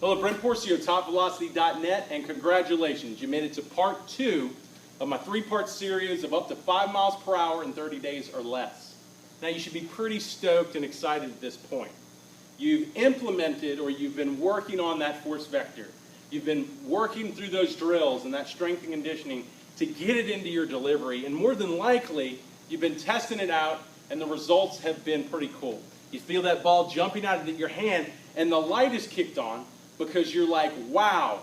Hello, Brent Porcio, TopVelocity.net, and congratulations. You made it to part 2 of my 3-part series of up to 5 miles per hour in 30 days or less. Now, you should be pretty stoked and excited at this point. You've implemented, or you've been working on that force vector. You've been working through those drills and that strength and conditioning to get it into your delivery, and more than likely, you've been testing it out, and the results have been pretty cool. You feel that ball jumping out of your hand, and the light is kicked on, because you're like, wow,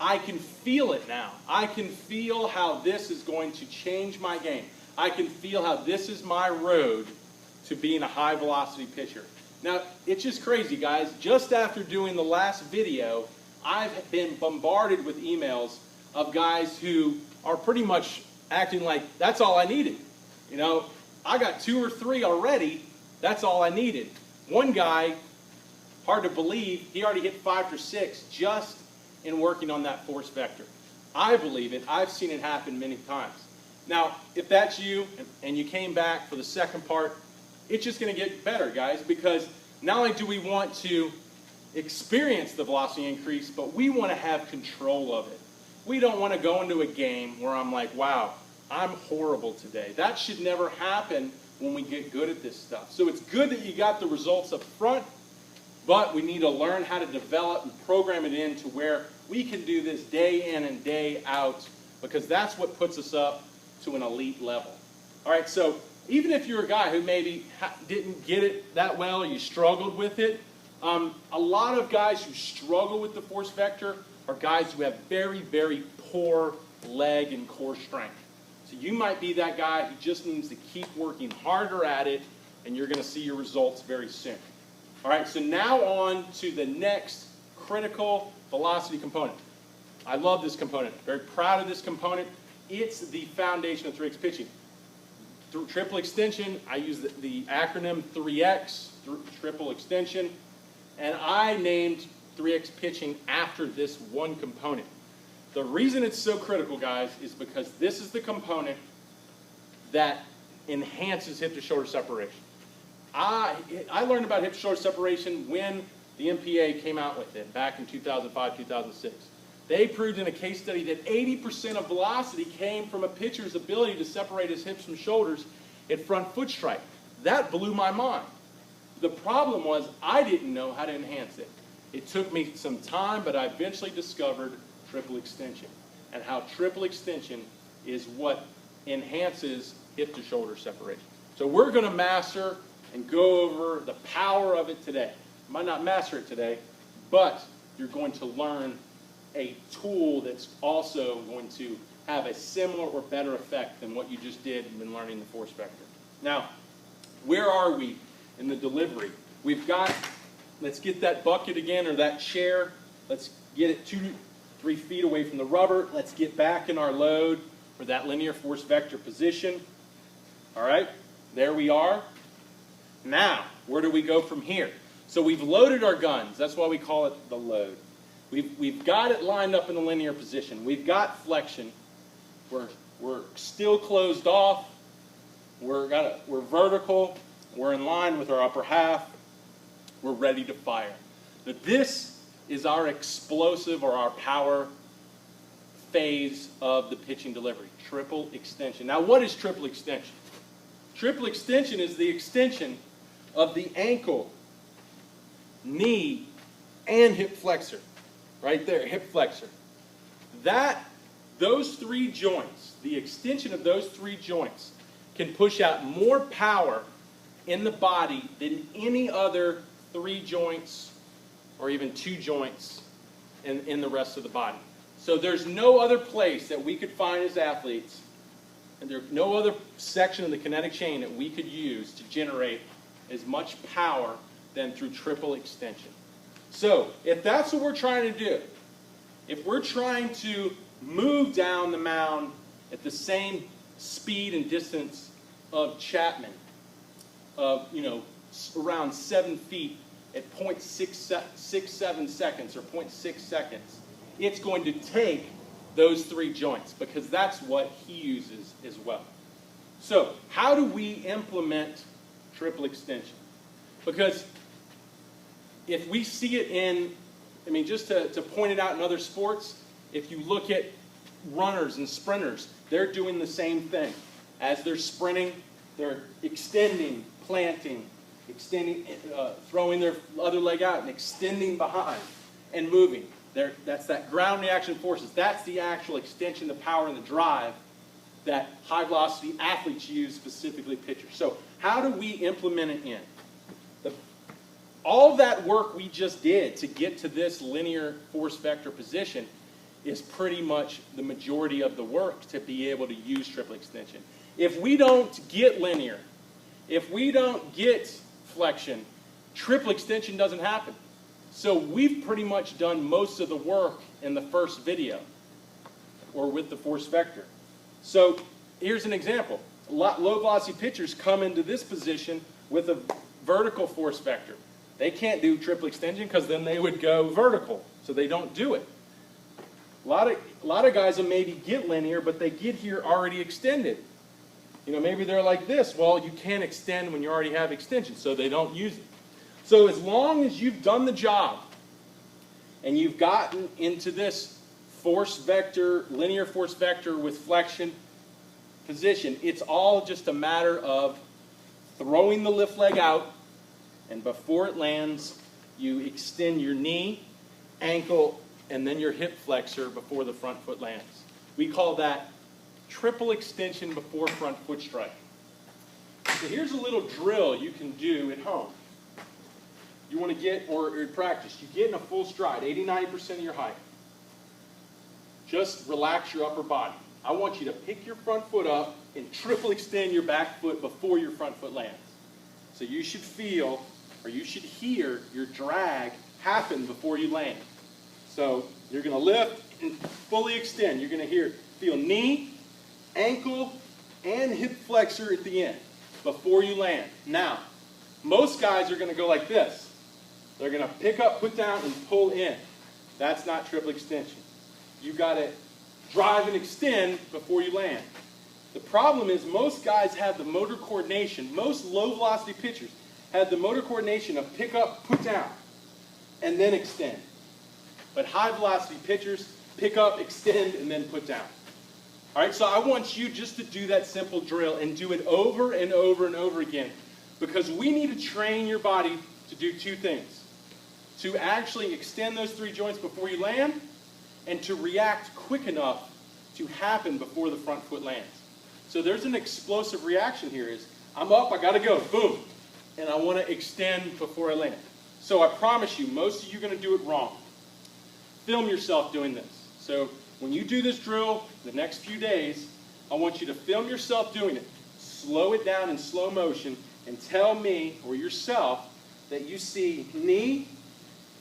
I can feel it now. I can feel how this is going to change my game. I can feel how this is my road to being a high velocity pitcher. Now, it's just crazy, guys. Just after doing the last video, I've been bombarded with emails of guys who are pretty much acting like that's all I needed. You know, I got 2 or 3 already. That's all I needed. One guy, hard to believe, he already hit 5 or 6 just in working on that force vector. I believe it. I've seen it happen many times. Now, if that's you and you came back for the second part, it's just going to get better, guys, because not only do we want to experience the velocity increase, but we want to have control of it. We don't want to go into a game where I'm like, wow, I'm horrible today. That should never happen when we get good at this stuff. So it's good that you got the results up front, but we need to learn how to develop and program it in to where we can do this day in and day out, because that's what puts us up to an elite level. All right, so even if you're a guy who maybe didn't get it that well, you struggled with it, a lot of guys who struggle with the force vector are guys who have very, very poor leg and core strength. So you might be that guy who just needs to keep working harder at it, and you're going to see your results very soon. All right, so now on to the next critical velocity component. I love this component. Very proud of this component. It's the foundation of 3X pitching. Through triple extension, I use the acronym 3X, triple extension, and I named 3X pitching after this one component. The reason it's so critical, guys, is because this is the component that enhances hip-to-shoulder separation. I learned about hip-to-shoulder separation when the MPH came out with it back in 2005, 2006. They proved in a case study that 80% of velocity came from a pitcher's ability to separate his hips from shoulders at front foot strike. That blew my mind. The problem was I didn't know how to enhance it. It took me some time, but I eventually discovered triple extension, and how triple extension is what enhances hip-to-shoulder separation. So we're going to master and go over the power of it today. You might not master it today, but you're going to learn a tool that's also going to have a similar or better effect than what you just did when learning the force vector. Now, where are we in the delivery? We've got, let's get that bucket again, or that chair. Let's get it 2-3 feet away from the rubber. Let's get back in our load for that linear force vector position. All right, there we are. Now, where do we go from here? So we've loaded our guns. That's why we call it the load. We've got it lined up in the linear position. We've got flexion. We're still closed off. We're vertical. We're in line with our upper half. We're ready to fire. Now this is our explosive or our power phase of the pitching delivery, triple extension. Now what is triple extension? Triple extension is the extension of the ankle, knee, and hip flexor. Right there, hip flexor. Those 3 joints, the extension of those 3 joints can push out more power in the body than any other 3 joints or even 2 joints in the rest of the body. So there's no other place that we could find as athletes, and there's no other section of the kinetic chain that we could use to generate as much power than through triple extension. So if that's what we're trying to do, if we're trying to move down the mound at the same speed and distance of Chapman, around 7 feet at 0.67 seconds or 0.6 seconds, it's going to take those 3 joints, because that's what he uses as well. So how do we implement triple extension? Because if we see it in I mean, just to point it out in other sports, if you look at runners and sprinters, they're doing the same thing. As they're sprinting, they're extending, planting, extending, throwing their other leg out and extending behind and moving. That's that ground reaction forces. That's the actual extension, the power, and the drive that high velocity athletes use, specifically pitchers. So how do we implement it in? All that work we just did to get to this linear force vector position is pretty much the majority of the work to be able to use triple extension. If we don't get linear, if we don't get flexion, triple extension doesn't happen. So we've pretty much done most of the work in the first video, or with the force vector. So here's an example. Low velocity pitchers come into this position with a vertical force vector. They can't do triple extension because then they would go vertical, so they don't do it. A lot of guys will maybe get linear, but they get here already extended. You know, maybe they're like this. Well, you can't extend when you already have extension, so they don't use it. So as long as you've done the job and you've gotten into this force vector, linear force vector with flexion position, it's all just a matter of throwing the lift leg out, and before it lands, you extend your knee, ankle, and then your hip flexor before the front foot lands. We call that triple extension before front foot strike. So here's a little drill you can do at home. You want to get, or in practice, you get in a full stride, 80–90% of your height. Just relax your upper body. I want you to pick your front foot up and triple extend your back foot before your front foot lands. So you should feel, or you should hear, your drag happen before you land. So you're going to lift and fully extend. You're going to feel knee, ankle, and hip flexor at the end before you land. Now, most guys are going to go like this. They're going to pick up, put down, and pull in. That's not triple extension. You've got to drive and extend before you land. The problem is most guys have the motor coordination, most low velocity pitchers have the motor coordination of pick up, put down, and then extend. But high velocity pitchers pick up, extend, and then put down. All right, so I want you just to do that simple drill and do it over and over and over again, because we need to train your body to do two things. To actually extend those three joints before you land, and to react quick enough to happen before the front foot lands. So there's an explosive reaction here. I'm up, I gotta go, boom. And I wanna extend before I land. So I promise you, most of you are gonna do it wrong. Film yourself doing this. So when you do this drill the next few days, I want you to film yourself doing it. Slow it down in slow motion and tell me or yourself that you see knee,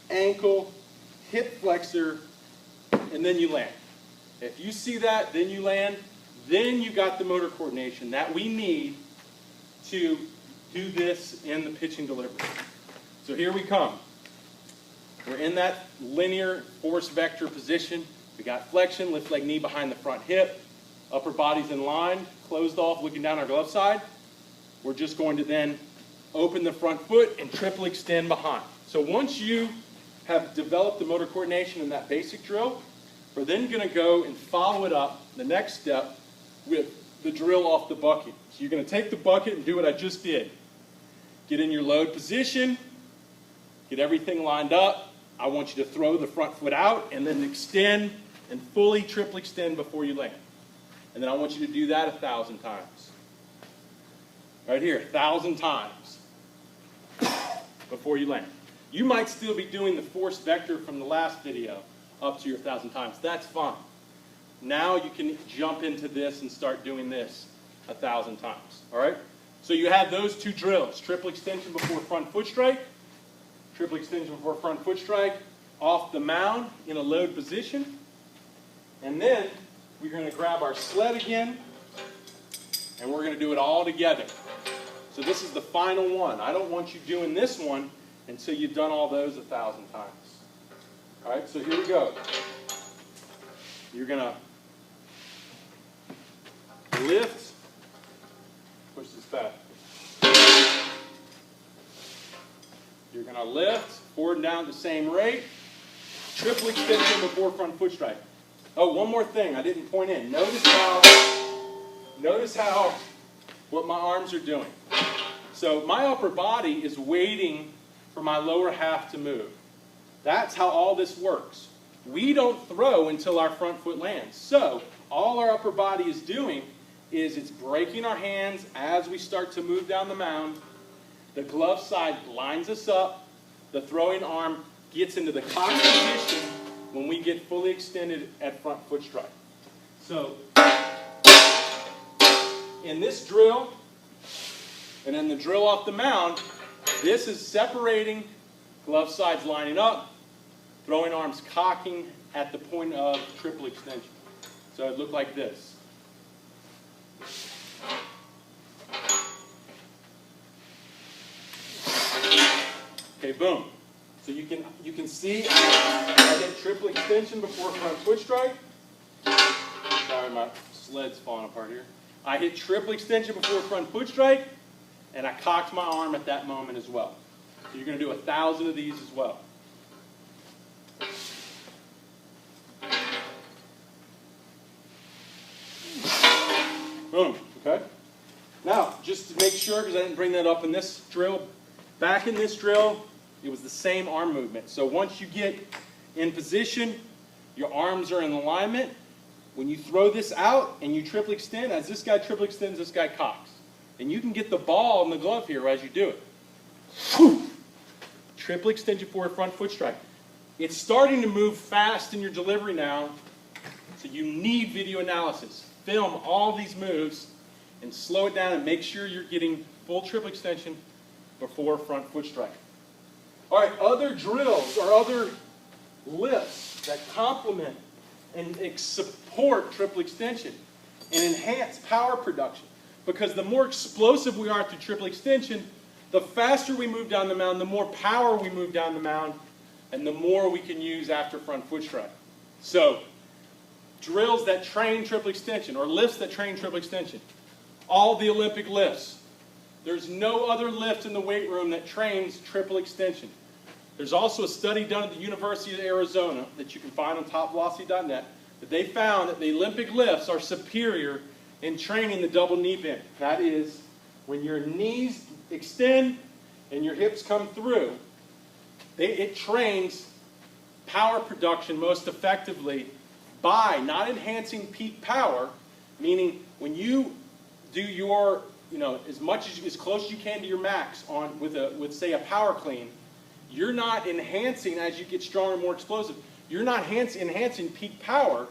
ankle, hip flexor, and then you land. If you see that, then you land, then you got the motor coordination that we need to do this in the pitching delivery. So here we come. We're in that linear force vector position. We got flexion, lift leg, knee behind the front hip, upper body's in line, closed off, looking down our glove side. We're just going to then open the front foot and triple extend behind. So once you have developed the motor coordination in that basic drill, we're then going to go and follow it up, the next step, with the drill off the bucket. So you're going to take the bucket and do what I just did. Get in your load position, get everything lined up. I want you to throw the front foot out and then extend and fully triple extend before you land. And then I want you to do that 1,000 times. Right here, 1,000 times before you land. You might still be doing the force vector from the last video up to your 1,000 times. That's fine. Now you can jump into this and start doing this 1,000 times. All right? So you have those two drills, triple extension before front foot strike, triple extension before front foot strike, off the mound in a load position. And then we're going to grab our sled again, and we're going to do it all together. So this is the final one. I don't want you doing this one until you've done all those 1,000 times. All right, so here we go. You're going to lift, push this back. You're going to lift, forward and down at the same rate. triple extension before front foot strike. Oh, one more thing I didn't point in. Notice how what my arms are doing. So my upper body is waiting for my lower half to move. That's how all this works. We don't throw until our front foot lands. So all our upper body is doing is it's breaking our hands as we start to move down the mound. The glove side lines us up. The throwing arm gets into the cock position when we get fully extended at front foot strike. So in this drill, and in the drill off the mound, this is separating, glove sides lining up, throwing arms cocking at the point of triple extension. So it looked like this. Okay, boom. So you can see I did triple extension before front foot strike. Sorry, my sled's falling apart here. I hit triple extension before front foot strike, and I cocked my arm at that moment as well. So you're going to do 1,000 of these as well. Boom, okay? Now, just to make sure, because I didn't bring that up in this drill, back in this drill, it was the same arm movement. So once you get in position, your arms are in alignment. When you throw this out and you triple extend, as this guy triple extends, this guy cocks. And you can get the ball in the glove here as you do it. Whew. Triple extension forward front foot strike. It's starting to move fast in your delivery now, so you need video analysis. Film all these moves and slow it down and make sure you're getting full triple extension before front foot strike. All right, other drills or other lifts that complement and support triple extension and enhance power production. Because the more explosive we are through triple extension, the faster we move down the mound, the more power we move down the mound, and the more we can use after front foot strike. So, drills that train triple extension, or lifts that train triple extension. All the Olympic lifts. There's no other lift in the weight room that trains triple extension. There's also a study done at the University of Arizona that you can find on TopVelocity.net that they found that the Olympic lifts are superior in training the double knee bend. That is, when your knees extend and your hips come through, it trains power production most effectively by not enhancing peak power, meaning when you do your, as close as you can to your max with say a power clean, you're not enhancing as you get stronger and more explosive. You're not enhancing peak power.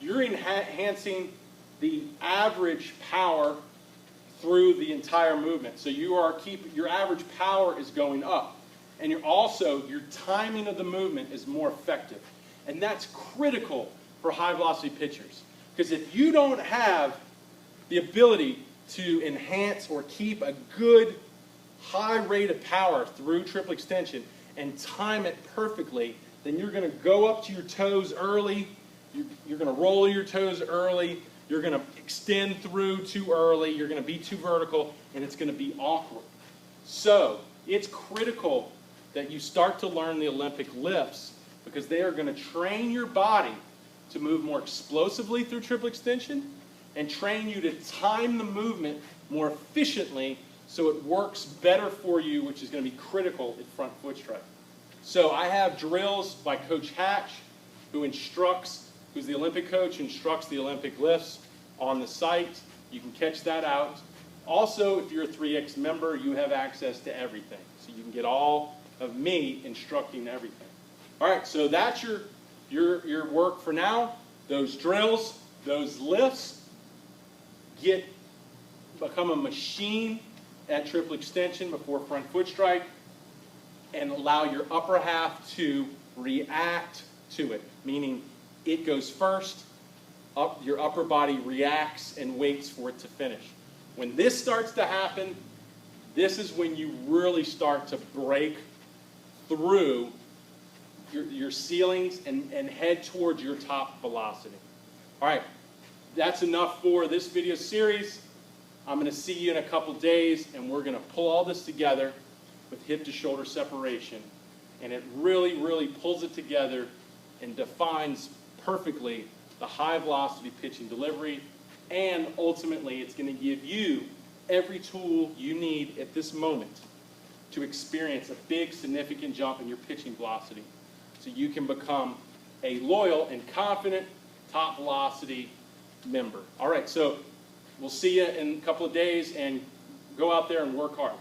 You're enhancing the average power through the entire movement. So your average power is going up, and your timing of the movement is more effective, and that's critical for high velocity pitchers. Because if you don't have the ability to enhance or keep a good high rate of power through triple extension and time it perfectly, then you're going to go up to your toes early, you're going to roll your toes early, you're going to extend through too early, you're going to be too vertical, and it's going to be awkward. So it's critical that you start to learn the Olympic lifts, because they are going to train your body to move more explosively through triple extension and train you to time the movement more efficiently so it works better for you, which is going to be critical at front foot strike. So I have drills by Coach Hatch, who's the Olympic coach, instructs the Olympic lifts on the site. You can catch that out. Also, if you're a 3X member, you have access to everything. So you can get all of me instructing everything. All right, so that's your work for now. Those drills, those lifts, become a machine at triple extension before front foot strike, and allow your upper half to react to it, meaning it goes first, your upper body reacts and waits for it to finish. When this starts to happen, this is when you really start to break through your ceilings and head towards your top velocity. All right, that's enough for this video series. I'm going to see you in a couple days, and we're going to pull all this together with hip to shoulder separation. And it really, really pulls it together and defines perfectly the high velocity pitching delivery, and ultimately it's going to give you every tool you need at this moment to experience a big significant jump in your pitching velocity so you can become a loyal and confident Top Velocity member. All right, so we'll see you in a couple of days, and go out there and work hard.